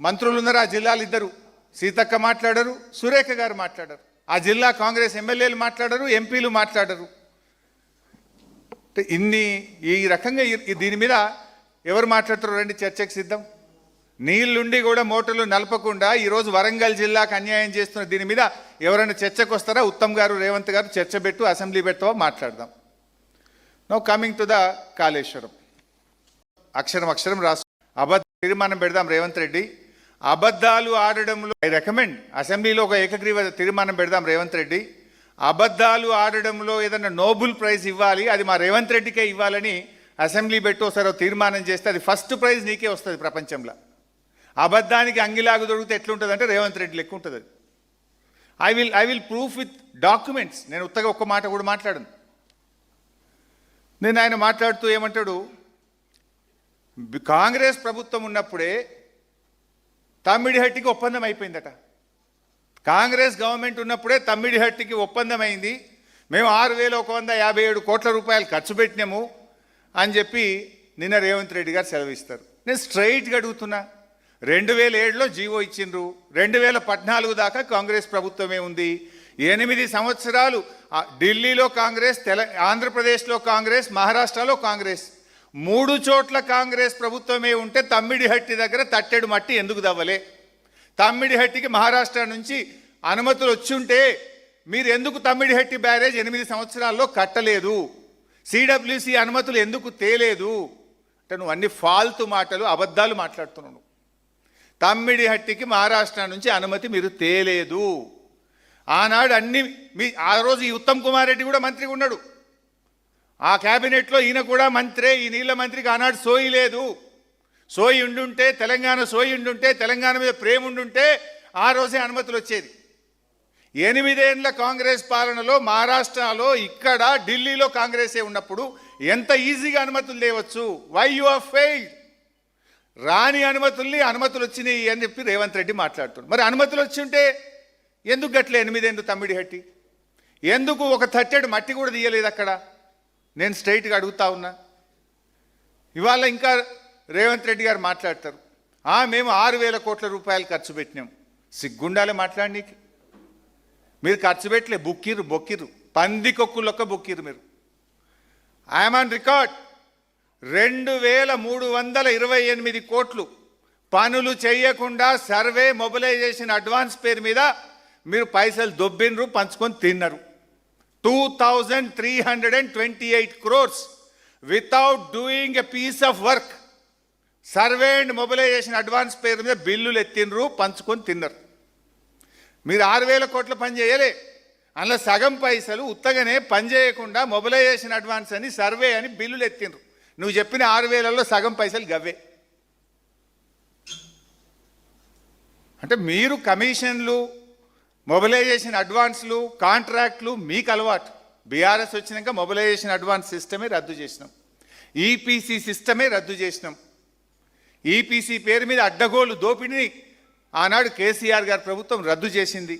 మంత్రులు ఉన్నారు ఆ జిల్లాలు ఇద్దరు, సీతక్క మాట్లాడరు, సురేఖ గారు మాట్లాడరు. ఆ జిల్లా కాంగ్రెస్ ఎమ్మెల్యేలు మాట్లాడరు, ఎంపీలు మాట్లాడరు. ఈ రకంగా దీని మీద ఎవరు మాట్లాడుతారు? రండి చర్చకు సిద్ధం. నీళ్ళుండి కూడా మోటార్లు నలపకుండా ఈరోజు వరంగల్ జిల్లాకు అన్యాయం చేస్తున్న దీని మీద ఎవరైనా చర్చకు వస్తారా? ఉత్తమ్ గారు, రేవంత్ గారు చర్చ పెట్టు, అసెంబ్లీ పెట్టవా, మాట్లాడదాం. No coming to the Kaleshwaram. అక్షరం రాసు అబద్ధ తీర్మానం పెడదాం రేవంత్ రెడ్డి. అబద్ధాలు ఆడడంలో ఐ రికమెండ్ అసెంబ్లీలో ఒక ఏకగ్రీవ తీర్మానం పెడదాం రేవంత్ రెడ్డి. అబద్ధాలు ఆడడంలో ఏదైనా నోబుల్ ప్రైజ్ ఇవ్వాలి, అది మా రేవంత్ రెడ్డికే ఇవ్వాలని అసెంబ్లీ పెట్టి ఒకసారి తీర్మానం చేస్తే అది ఫస్ట్ ప్రైజ్ నీకే వస్తుంది ప్రపంచంలో. అబద్ధానికి అంగిలాగు దొరికితే ఎట్లుంటుంది అంటే రేవంత్ రెడ్డి లెక్క ఉంటుంది అది. I will proof with documents. నేను ఉత్తగా ఒక్క మాట కూడా మాట్లాడను. నేను ఆయన మాట్లాడుతూ ఏమంటాడు, కాంగ్రెస్ ప్రభుత్వం ఉన్నప్పుడే తమ్మిడిహట్టికి ఒప్పందం అయిపోయిందట. కాంగ్రెస్ గవర్నమెంట్ ఉన్నప్పుడే తమ్మిడిహట్టికి ఒప్పందం అయింది, మేము 6,157 కోట్ల రూపాయలు ఖర్చు పెట్టినాము అని చెప్పి నిన్న రేవంత్ రెడ్డి గారు సెలవిస్తారు. నేను స్ట్రైట్గా అడుగుతున్నా, 2007లో జీవో ఇచ్చిండ్రు, 2014 దాకా కాంగ్రెస్ ప్రభుత్వమే ఉంది. 8 సంవత్సరాలు ఢిల్లీలో కాంగ్రెస్, ఆంధ్రప్రదేశ్లో కాంగ్రెస్, మహారాష్ట్రలో కాంగ్రెస్, 3 చోట్ల కాంగ్రెస్ ప్రభుత్వమే ఉంటే తమ్మిడిహట్టి దగ్గర తట్టెడు మట్టి ఎందుకు దవ్వలే? తమ్మిడిహట్టికి మహారాష్ట్ర నుంచి అనుమతులు వచ్చి ఉంటే మీరు ఎందుకు తమ్మిడిహట్టి బ్యారేజ్ 8 సంవత్సరాల్లో కట్టలేదు? సిడబ్ల్యూసి అనుమతులు ఎందుకు తేలేదు? అంటే నువ్వు అన్ని ఫాల్తు మాటలు, అబద్ధాలు మాట్లాడుతున్నావు. తమ్మిడిహట్టికి మహారాష్ట్ర నుంచి అనుమతి మీరు తేలేదు. ఆనాడు ఆ రోజు ఈ ఉత్తమ్ కుమార్ రెడ్డి కూడా మంత్రిగా ఉన్నాడు. ఆ క్యాబినెట్లో ఈయన కూడా మంత్రే. ఈ నీళ్ళ మంత్రికి ఆనాడు సోయి లేదు. సోయి ఉండుంటే, తెలంగాణ సోయి ఉండుంటే, తెలంగాణ మీద ప్రేమ ఉండుంటే ఆ రోజే అనుమతులు వచ్చేది. 8 ఏళ్ల కాంగ్రెస్ పాలనలో మహారాష్ట్రలో, ఇక్కడ ఢిల్లీలో కాంగ్రెసే ఉన్నప్పుడు ఎంత ఈజీగా అనుమతులు తేవచ్చు? Why you are failed? రాని అనుమతులు వచ్చినాయి అని చెప్పి రేవంత్ రెడ్డి మాట్లాడుతున్నాడు. మరి అనుమతులు వచ్చి ఉంటే ఎందుకు గట్లే 8 ఏళ్ళు తమ్మిడిహట్టి? ఎందుకు ఒక తట్టెడు మట్టి కూడా తీయలేదు అక్కడ? నేను స్ట్రైట్గా అడుగుతా ఉన్నా. ఇవాళ ఇంకా రేవంత్ రెడ్డి గారు మాట్లాడతారు, మేము 6,000 కోట్ల రూపాయలు ఖర్చు పెట్టినాం. సిగ్గుండాలే మాట్లాడనీకి. మీరు ఖర్చు పెట్టలే, బొక్కిర్రు పందికొక్కులొక్క బొక్కిర్రు మీరు. I'm on record. 2,328 కోట్లు పనులు చేయకుండా సర్వే మొబిలైజేషన్ అడ్వాన్స్ పేరు మీద మీరు పైసలు దొబ్బినరు, పంచుకొని తిన్నారు. 2,328 crores without doing a piece of work. Survey and mobilization advance పేరు మీద బిల్లులు ఎత్తినరు, పంచుకొని తిన్నారు. మీరు 6,000 కోట్ల పని చేయలే. అందులో సగం పైసలు ఉత్తగానే పని చేయకుండా మొబిలైజేషన్ అడ్వాన్స్ అని, సర్వే అని బిల్లులు ఎత్తినరు. నువ్వు చెప్పిన 6,000లో సగం పైసలు గవ్వే. అంటే మీరు కమిషన్లు, మొబిలైజేషన్ అడ్వాన్స్లు, కాంట్రాక్ట్లు మీకు అలవాటు. బీఆర్ఎస్ వచ్చినాక మొబిలైజేషన్ అడ్వాన్స్ సిస్టమే రద్దు చేసినాం, ఈపీసీ సిస్టమే రద్దు చేసినాం. ఈపీసీ పేరు మీద అడ్డగోలు దోపిడీని ఆనాడు కేసీఆర్ గారి ప్రభుత్వం రద్దు చేసింది.